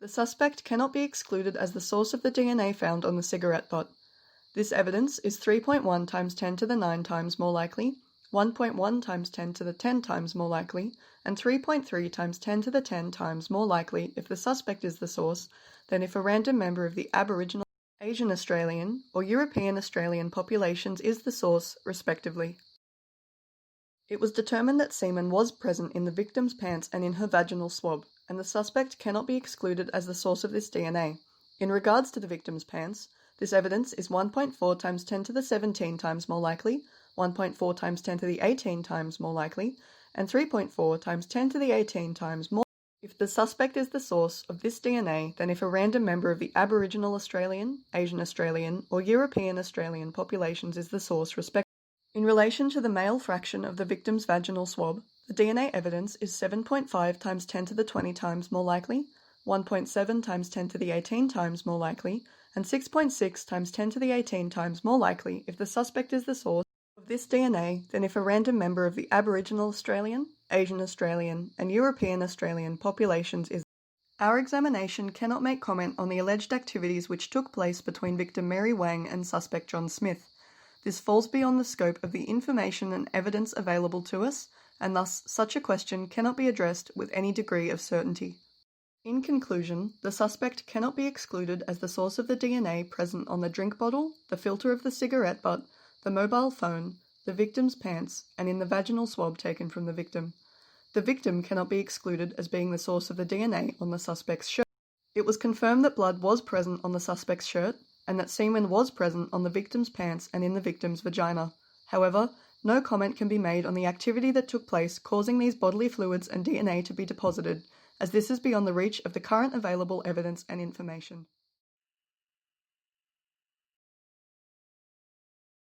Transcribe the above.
The suspect cannot be excluded as the source of the DNA found on the cigarette butt. This evidence is 3.1 times 10 to the 9 times more likely, 1.1 times 10 to the 10 times more likely, and 3.3 times 10 to the 10 times more likely if the suspect is the source than if a random member of the Aboriginal, Asian Australian, or European Australian populations is the source, respectively. It was determined that semen was present in the victim's pants and in her vaginal swab, and the suspect cannot be excluded as the source of this DNA. In regards to the victim's pants, this evidence is 1.4 times 10 to the 17 times more likely, 1.4 times 10 to the 18 times more likely, and 3.4 times 10 to the 18 times more if the suspect is the source of this DNA than if a random member of the Aboriginal Australian, Asian Australian, or European Australian populations is the source, respectively. In relation to the male fraction of the victim's vaginal swab, the DNA evidence is 7.5 times 10 to the 20 times more likely, 1.7 times 10 to the 18 times more likely, and 6.6 times 10 to the 18 times more likely if the suspect is the source of this DNA than if a random member of the Aboriginal Australian, Asian Australian, and European Australian populations is. Our examination cannot make comment on the alleged activities which took place between victim Mary Wang and suspect John Smith. This falls beyond the scope of the information and evidence available to us, and thus such a question cannot be addressed with any degree of certainty. In conclusion, the suspect cannot be excluded as the source of the DNA present on the drink bottle, the filter of the cigarette butt, the mobile phone, the victim's pants, and in the vaginal swab taken from the victim. The victim cannot be excluded as being the source of the DNA on the suspect's shirt. It was confirmed that blood was present on the suspect's shirt, and that semen was present on the victim's pants and in the victim's vagina. However, no comment can be made on the activity that took place causing these bodily fluids and DNA to be deposited, as this is beyond the reach of the current available evidence and information.